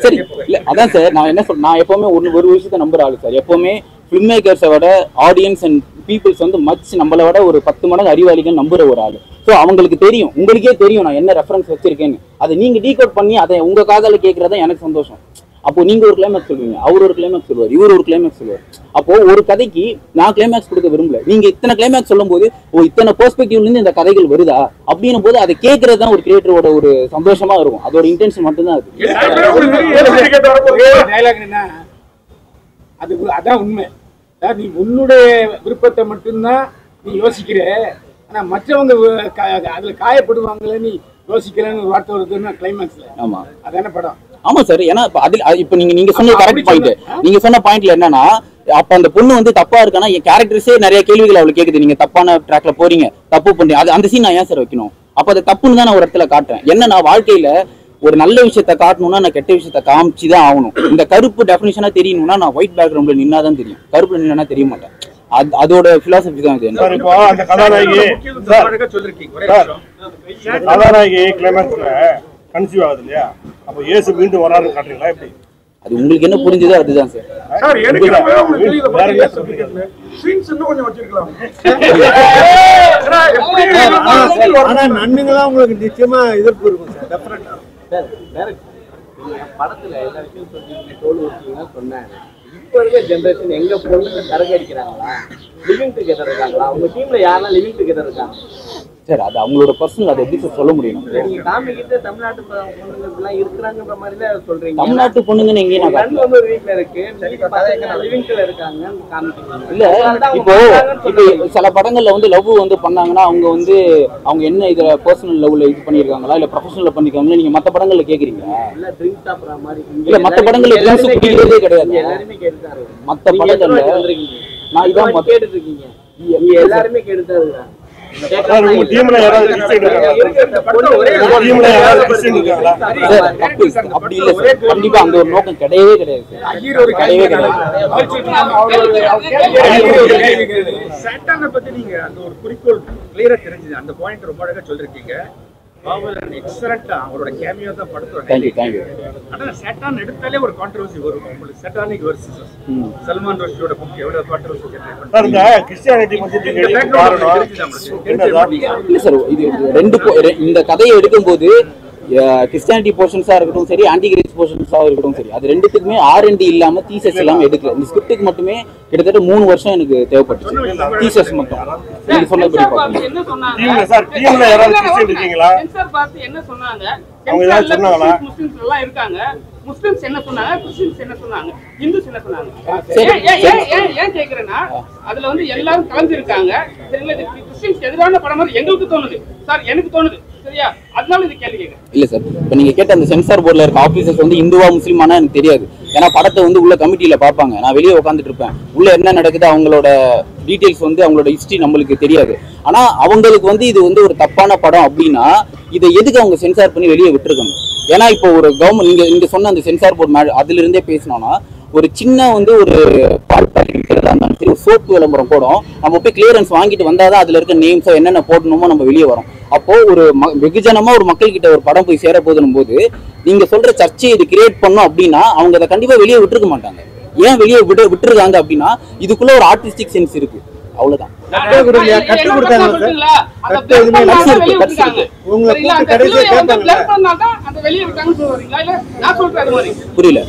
சரி இல்ல அதான் சார் நான் என்ன சொல்றேன், நான் எப்பவுமே ஒரு விஷயத்த நம்புற ஆளு சார். எப்பவுமே ஃபிலிம் மேக்கர்ஸை விட ஆடியன்ஸ் அண்ட் பீப்புள்ஸ் வந்து நம்மளை விட ஒரு 10 மடங்கு அறிவாளிகள் நம்புற ஒரு ஆளு. ஸோ அவங்களுக்கு தெரியும், உங்களுக்கே தெரியும் நான் என்ன ரெஃபரன்ஸ் வச்சிருக்கேன்னு. அதை நீங்க டீகோட் பண்ணி அதை உங்க காதால கேட்கறதா எனக்கு சந்தோஷம். அப்போ நீங்க ஒரு கிளைமேக்ஸ் சொல்லுவீங்க, அவர் ஒரு கிளைமேக்ஸ் சொல்லுவார், இவர் ஒரு கிளைமேக்ஸ் சொல்லுவார். அப்போ ஒரு கதைக்கு நான் கிளைமேக்ஸ் கொடுக்க விரும்பல. நீங்க இத்தனை கிளைமேக்ஸ் சொல்லும் போது இத்தனை பெர்ஸ்பெக்டிவ்ல இருந்து இந்த கதைகள் வருதா அப்படின்னும் போது அதை கேட்கறது தான் ஒரு கிரியேட்டரோட ஒரு சந்தோஷமா இருக்கும். அதோட இன்டென்ஷன் மட்டும்தான் அது. அதான் உண்மை. நீ உன்னுடைய விருப்பத்தை மட்டும்தான் நீ யோசிக்கிற, ஆனா மற்றவங்க அதுல காயப்படுவாங்களே நீ யோசிக்கலன்னு ஒரு வார்த்தை வருதுன்னா கிளைமேக்ஸ்ல. ஆமா அதான படம். ஆமா சார். ஏன்னா இப்ப நீங்க சொன்ன கரெக்ட் பாயிண்ட். நீங்க சொன்ன பாயிண்ட்ல என்னன்னா, அப்ப அந்த பொண்ணு வந்து தப்பா இருக்கானா, என் கேரக்டர்ஸே நிறைய கேள்விகள் அவளுக்கு கேக்குது. நீங்க தப்பான ட்ராக்ல போறீங்க, தப்பு பண்றீங்க, அது அந்த சீன் நான் ஏன் சார் வைக்கணும்? அப்ப அது தப்புன்னு தான் நான் ஒரு இடத்துல காட்டுறேன். என்ன நான் வாழ்க்கையில ஒரு நல்ல விஷயத்த காட்டணும்னா நான் கெட்ட விஷயத்த காமிச்சுதான் ஆகணும். இந்த கருப்பு டெஃபினிஷனா தெரியணும்னா நான் ஒயிட் பேக்ரவுண்ட்ல நின்னாதான் தெரியும், கருப்புல நின்னா தெரிய மாட்டேன். அதோட பிலாசபி தான் இது. இப்போ அந்த கதாநாயகி கிளைமேக்ஸ்ல கன்சீவ் ஆகுது இல்லையா, அப்ப இயேசு மீண்டும் வராருன்னு காட்டுறீங்களா எப்படி? அது உங்களுக்கு என்ன புரிஞ்சதோ அதுதான் சார். சார் எனக்கு சீன்ஸ் இன்னும் கொஞ்சம் வச்சிருக்கலாம். ஆனா நன்மைகளா உங்களுக்கு நிச்சயமா எதிர்ப்பு இருக்கும் சார். டெஃபினட்டா படத்துல எல்லா விஷயம் சொன்னீங்க, தோல் ஊற்றிங்கன்னா சொன்னாங்க. இப்போ இருக்க ஜென்ரேஷன் எங்க பொண்ணுங்க கரக அடிக்கிறாங்களா, லிவிங் டுகெதர் இருக்காங்களா? உங்க டீம்ல யாரெல்லாம் லிவிங் டுகெதர் இருக்காங்க சார்? அது அவங்களோட பர்சனல், அதை எப்படி சொல்ல முடியும்? நீங்க காமிக்கிட்டு தமிழ்நாட்டு பொண்ணுங்க இருக்கிறாங்க மாதிரி தான் சொல்றீங்க. தமிழ்நாட்டு பொண்ணுங்கன்னு எங்கேயும் நான் கண்ணு வந்து ஒரு வீட்டுல இருக்கு, லிவிங்ல இருக்காங்க காமிக்கிறீங்க. இல்ல இப்போ சில படங்கள்ல வந்து லவ் வந்து பண்ணாங்கன்னா அவங்க என்ன இதுல பர்சனல் லவ்ல இது பண்ணிருக்காங்களா இல்ல ப்ரொஃபஷனல்ல பண்ணிருக்காங்களா நீங்க மத்த படங்கள்ல கேக்குறீங்க? இல்ல ட்ரிங்க் சாப்பிடுற மாதிரி இல்ல மத்த படங்கள்ல ட்ரிங்க்ஸ் குடிக்கிறதே கிடையாது. எல்லாருமே கேட்டுட்டாரு. மத்த படங்கள்ல நான் இதான் கேட்டுட்டு இருக்கீங்க, நீங்க எல்லாருமே கேட்டுட்டாரு. டீம்ல யாராவது அப்படி இல்ல சார், கண்டிப்பா அந்த ஒரு நோக்கம் கிடையவே கிடையாது. சட்டானை பத்தி நீங்க அந்த ஒரு குறிக்கோள் கிளியரா தெரிஞ்சது, அந்த பாயிண்ட் ரொம்ப அழகா சொல்லிருக்கீங்க. எக்ஸலண்டா அவரோட கேமியோ தான் படத்தோட. ஆனா சட்டான் எடுத்தாலே ஒரு கான்ட்ரோவர்சி வரும். உங்களுக்கு சட்டானிக் வெர்சஸ் சல்மான் ரஷ்டியோட புக் எவ்வளவு கான்ட்ரோவர்சி இந்த கிறிஸ்டியானிட்டி பத்தி இல்ல சார், இது இந்த கதையை எடுக்கும்போது கிறிஸ்டியானிட்டி போர்ஷன்ஸா இருக்கட்டும் சரி, ஆன்டி கிரேஸ் போர்ஷன்ஸா இருக்கட்டும் சரி, அது ரெண்டுத்துக்குமே R&D இல்லாம தீசஸ் இல்லாம எடுக்கல. இந்த ஸ்கிரிப்டுக்கு மட்டுமே கிட்டத்தட்ட 3 வருஷம் எனக்கு தேவைப்பட்டுச்சு. தீசஸ் மட்டும் நீங்க சொன்னபடி என்ன சொன்னாங்க? டீம்ல யாராவது கிறிஸ்டியன் இருக்கீங்களா? சென்சார் பார்த்து என்ன சொன்னாங்க? அவங்க சொன்னாங்களா? முஸ்லிம்ஸ் எல்லாம் இருக்காங்க. முஸ்லிம்ஸ் என்ன சொன்னாங்க, கிறிஸ்டியன்ஸ் என்ன சொன்னாங்க, இந்துஸ் என்ன சொன்னாங்க? ஏன் கேக்குறேன்னா அதுல வந்து எல்லாரும் கலந்து இருக்காங்க. கிறிஸ்டியன்ஸ் எதிரான படம் மாதிரி எங்களுக்கு தோணுது சார், எனக்கு தோணுது. சரியா? அதனால இது கேள்வி கேட்கிறேன். இல்ல சார், இப்ப நீங்க கேட்ட அந்த சென்சார் போர்ட்ல இருக்க ஆபீசர்ஸ் வந்து இந்துவா முஸ்லிமானா எனக்கு தெரியாது. ஏன்னா படத்தை வந்து உள்ள கமிட்டியில பாப்பாங்க, நான் வெளியே உட்காந்துட்டு இருப்பேன். உள்ள என்ன நடக்குது அவங்களோட டீடைல்ஸ் வந்து அவங்களோட ஹிஸ்டரி நம்மளுக்கு தெரியாது. ஆனா அவங்களுக்கு வந்து இது வந்து ஒரு தப்பான படம் அப்படின்னா இதை எதுக்கு அவங்க சென்சார் பண்ணி வெளியே விட்டுருக்கணும்? ஏன்னா இப்போ ஒரு கவர்மெண்ட் நீங்க சொன்ன அந்த சென்சார் போர்ட் அதுல இருந்தே பேசினோம்னா ஒரு சின்ன வந்து ஒரு பால் பாக்கெட் விற்கிறதா இருந்தாலும் சரி, சோப்பு விளம்பரம் போடும், நம்ம போய் கிளியரன்ஸ் வாங்கிட்டு வந்தாதான் அதுல இருக்க நேம்ஸோ என்னென்ன போடணுமோ நம்ம வெளியே வரோம். அப்போ ஒரு வெகுஜனமா ஒரு மக்கள் கிட்ட ஒரு படம் போய் சேர போதும் போது நீங்க சொல்ற சர்ச்சையை இது கிரியேட் பண்ணும் அப்படின்னா அவங்க அதை கண்டிப்பா வெளியே விட்டுருக்க மாட்டாங்க. ஏன் வெளியே விட்டுருக்காங்க அப்படின்னா இதுக்குள்ள ஒரு ஆர்டிஸ்டிக் சென்ஸ் இருக்கு, அவ்வளவுதான். புரியல.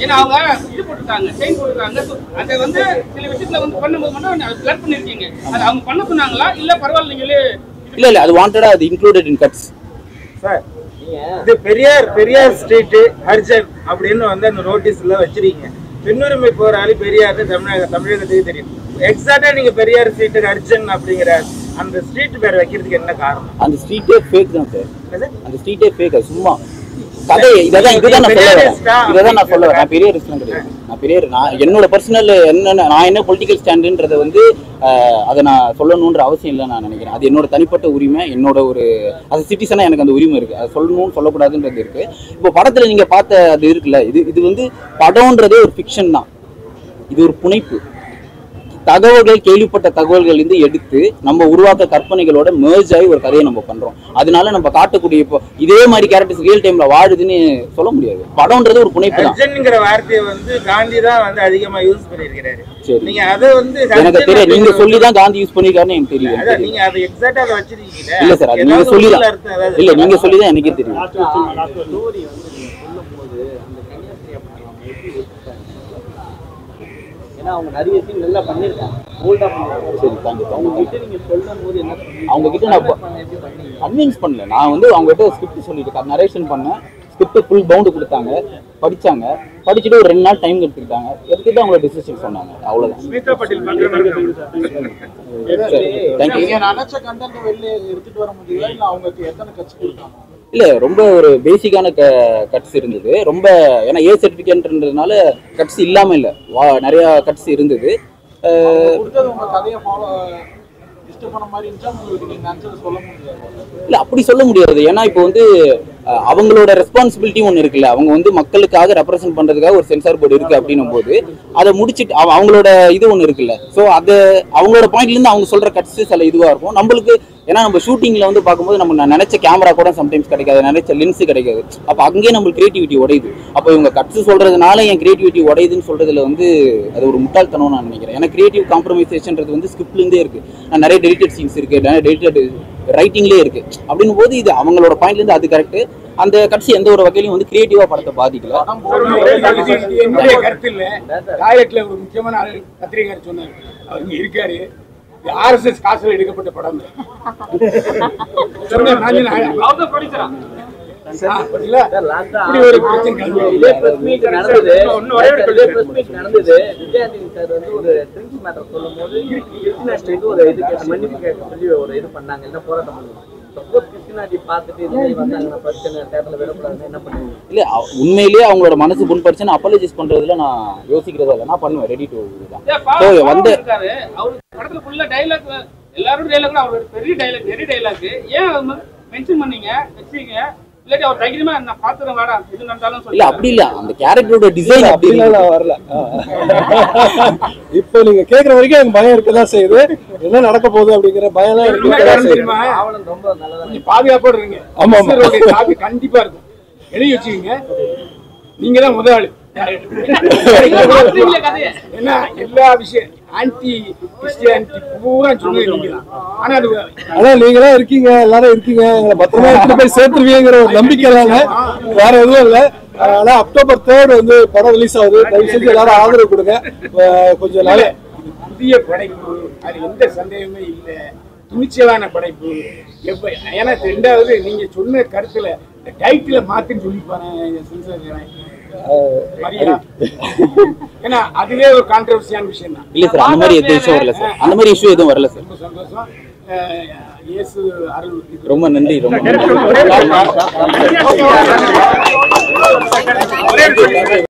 இல்ல அது வாண்டடா, அது இன்க்ளூடட் இன் கட்ஸ். சார் இது பெரியார் ஸ்ட்ரீட் ஹர்ஜன் அப்படின்னு வந்து அந்த நோட்டீஸ்ல வச்சிருக்கீங்க. பெண்ணுரிமை போராளி பெரியார் தமிழகத்துக்கு தெரியும். எக்ஸாக்டா நீங்க பெரியார் ஸ்ட்ரீட் ஹர்ஜன் அப்படிங்கிற அந்த ஸ்ட்ரீட் பேர் வைக்கிறதுக்கு என்ன காரணம்? அந்த ஸ்ட்ரீட்டே ஃபேக் தான் சார். அந்த ஸ்ட்ரீட்டே ஃபேக், சும்மா கதை இதுதான் நான் சொல்ல வரேன். நான் பெரிய ரிஸ்க்லாம் கிடையாது. நான் என்னோட பர்சனல் நான் என்ன பொலிட்டிக்கல் ஸ்டாண்டுன்றதை வந்து அதை நான் சொல்லணுன்ற அவசியம் இல்லை நான் நினைக்கிறேன். அது என்னோட தனிப்பட்ட உரிமை, என்னோட ஒரு அது சிட்டிசனா எனக்கு அந்த உரிமை இருக்கு. அதை சொல்லணும்னு சொல்லக்கூடாதுன்றது இருக்கு. இப்போ படத்துல நீங்க பார்த்த அது இருக்குல்ல, இது வந்து படம்ன்றதே ஒரு ஃபிக்ஷன் தான். இது ஒரு புனைப்பு. தகவல்கள், கேள்விப்பட்ட தகவல்கள் இருந்து எடுத்து நம்ம உருவாக்க கற்பனைகளோட மெர்ஜ் ஆகி ஒரு கதையை நம்ம பண்றோம். அதனால நம்ம காட்டக்கூடிய இப்போ இதே மாதிரி கேரக்டர்ஸ் ரியல் டைம்ல வாழுதுன்னு சொல்ல முடியாது. படம்ன்றது ஒரு புனைப்பு தான். அர்ஜுன்ங்கிற வார்த்தையை வந்து காந்தி தான் வந்து அதிகமா யூஸ் பண்ணிருக்காரு. சரி, நீங்க அதை வந்து எனக்கு தெரியும். நீங்க சொல்லி தான் காந்தி யூஸ் பண்ணிருக்காருன்னு எனக்கு தெரியும். அதான் நீங்க அதை எக்ஸாக்ட்டா அதை வச்சிருக்கீங்க. இல்ல சார், அது நீங்க சொல்லி தான். இல்ல, நீங்க சொல்லி தான் எனக்கே தெரியும். ஏன்னா அவங்க நிறைய சீன் நல்லா பண்ணியிருக்காங்க, போல்டா பண்ணிருக்காங்க. சரி, கண்டிப்பா. அவங்க கிட்ட நீங்க சொல்லும் போது என்ன அவங்க கிட்ட நான் கன்வின்ஸ் பண்ணல. நான் வந்து அவங்க கிட்ட ஸ்கிரிப்ட் சொல்லிட்டு நரேஷன் பண்ணேன். ஸ்கிரிப்ட் ஃபுல் பவுண்டு கொடுத்தாங்க, படிச்சாங்க. படிச்சுட்டு ஒரு 2 நாள் டைம் எடுத்துக்கிட்டாங்க. எடுத்துட்டு அவங்களோட டிசிஷன் சொன்னாங்க. அவ்வளவுதான். ஸ்மிதா பட்டேல் தேங்க்யூ. நினைச்ச கண்டென்ட் வெளியே எடுத்துட்டு வர முடியல, இல்ல அவங்களுக்கு எத்தனை கட்சி கொடுத்தாங்க? இல்லை, ரொம்ப ஒரு பேசிக்கான கட்ஸ் இருந்தது. ரொம்ப ஏன்னா ஏ சர்டிஃபிகேட்ன்றதுனால கட்ஸ் இல்லாமல் இல்லை, நிறையா கட்ஸ் இருந்தது. உங்க கதையை ஃபாலோ டிஸ்டர்ப் பண்ண மாதிரி இருந்துச்சா உங்களுக்கு நீங்க நினைச்சதை சொல்ல முடியாது? இல்லை, அப்படி சொல்ல முடியாது. ஏன்னா இப்போ வந்து அவங்களோட ரெஸ்பான்சிபிலிட்டி ஒன்று இருக்குல்ல. அவங்க வந்து மக்களுக்காக ரெப்ரசென்ட் பண்ணுறதுக்காக ஒரு சென்சார் போர்டு இருக்குது அப்படின்னும் போது அதை முடிச்சுட்டு அவங்களோட இது ஒன்று இருக்குல்ல. ஸோ அது அவங்களோட பாயிண்ட்லேருந்து அவங்க சொல்கிற கட்ஸு சில இதுவாக இருக்கும் நம்மளுக்கு. ஏன்னா நம்ம ஷூட்டிங்கில் வந்து பார்க்கும்போது நம்ம நினைச்ச கேமரா கூட சம்டைம்ஸ் கிடைக்காது, நினைச்ச லென்ஸு கிடைக்காது. அப்போ அங்கேயே நம்மளுக்கு கிரியேட்டிவிட்டி உடையுது. அப்போ இவங்க கட்ஸு சொல்கிறதுனால என் கிரியேட்டிவிட்டி உடையுதுன்னு சொல்கிறதுல வந்து அது ஒரு முட்டாள்தனம் நான் நினைக்கிறேன். ஏன்னா கிரியேட்டிவ் காம்ப்ரமைசேஷன்றது வந்து ஸ்கிரிப்ட்லேருந்தே இருக்குது. நிறைய டெலிட்டட் சீன்ஸ் இருக்குது, நிறைய டெலிட்டட் ரைட்டிங்லேயே இருக்குது. அப்படின்னும் போது இது அவங்களோட பாயிண்ட்லேருந்து அது கரெக்டு. அந்த கட்சி எந்த ஒரு வகையிலும் வந்து கிரியேட்டிவா படத்தை பாதிக்கல. என்னுடைய கருத்து இல்ல. டாய்லெட்ல ஒரு முக்கியமான பத்திரிகையாளர் சொன்னார், அவங்க இருக்காரு, ஆர்எஸ்எஸ் காசுல எடுக்கப்பட்ட படம் நடந்தது. விஜயாண்டி சார் வந்து ஒரு ட்ரிங்க்ஸ் மேட்டர் சொல்லும் போது ஒரு இது ஒரு இது பண்ணாங்க, என்ன போராட்டம் பண்ணுவாங்க. இல்ல, உண்மையிலேயே அவங்களோட மனசு புண்படுச்சுன்னு அப்பாலஜைஸ் பண்றதுல நான் யோசிக்கிறதா இல்லை. நான் பண்ணுவேன், ரெடி டு வந்து படத்துல ஃபுல்லா டைலாக், எல்லாரும் டைலாக், அவர் பெரிய டைலாக், நிறைய டைலாக். ஏன் மென்ஷன் பண்ணீங்க வச்சீங்க? இல்லாட்டி அவர் தைரியமா நான் பாத்துறேன் வாடா இது நடந்தாலும் இல்ல, அப்படி இல்ல. அந்த கேரக்டரோட டிசைன் அப்படி நான் வரல. இப்போ நீங்க கேக்குற வரைக்கும் எனக்கு பயம் இருக்கதான் செய்யுது. என்ன நடக்க போகுது அப்படிங்கிற பயம் இருக்கு. பாதுகாப்போட இருங்க. கண்டிப்பா இருக்கும், எழுதி வச்சுக்கீங்க. நீங்க தான் முதலாளி. ஏன்னா எல்லா விஷயம் ஆன்டி கிறிஸ்டியானிட்டி பூரா சொன்னது நீங்க தான். ஆனா அது நீங்க தான் இருக்கீங்க, எல்லாரும் இருக்கீங்க, எங்களை பத்திரமா எடுத்து போய் சேர்த்துருவீங்கிற ஒரு நம்பிக்கை தாங்க, வேற எதுவும் இல்லை. ஆனா அக்டோபர் 3 வந்து படம் ரிலீஸ் ஆகுது. தயவு செஞ்சு எல்லாரும் ஆதரவு கொடுங்க. கொஞ்சம் நாள் புதிய படைப்பு, அது எந்த சந்தேகமே இல்லை. துணிச்சலான படைப்பு. ஏன்னா 2வது நீங்க சொன்ன கருத்துல டைட்டில மாத்தின்னு சொல்லி போறேன். ஏன்னா அதுவே ஒரு கான்ட்ரோவர்சியான விஷயம் தான். இல்ல சார், அந்த மாதிரி எந்த இஷ்யூ வரல சார். அந்த மாதிரி இஷ்யூ எதுவும் வரல சார். சந்தோஷம். இயேசு அருள். ரொம்ப நன்றி, ரொம்ப நன்றி.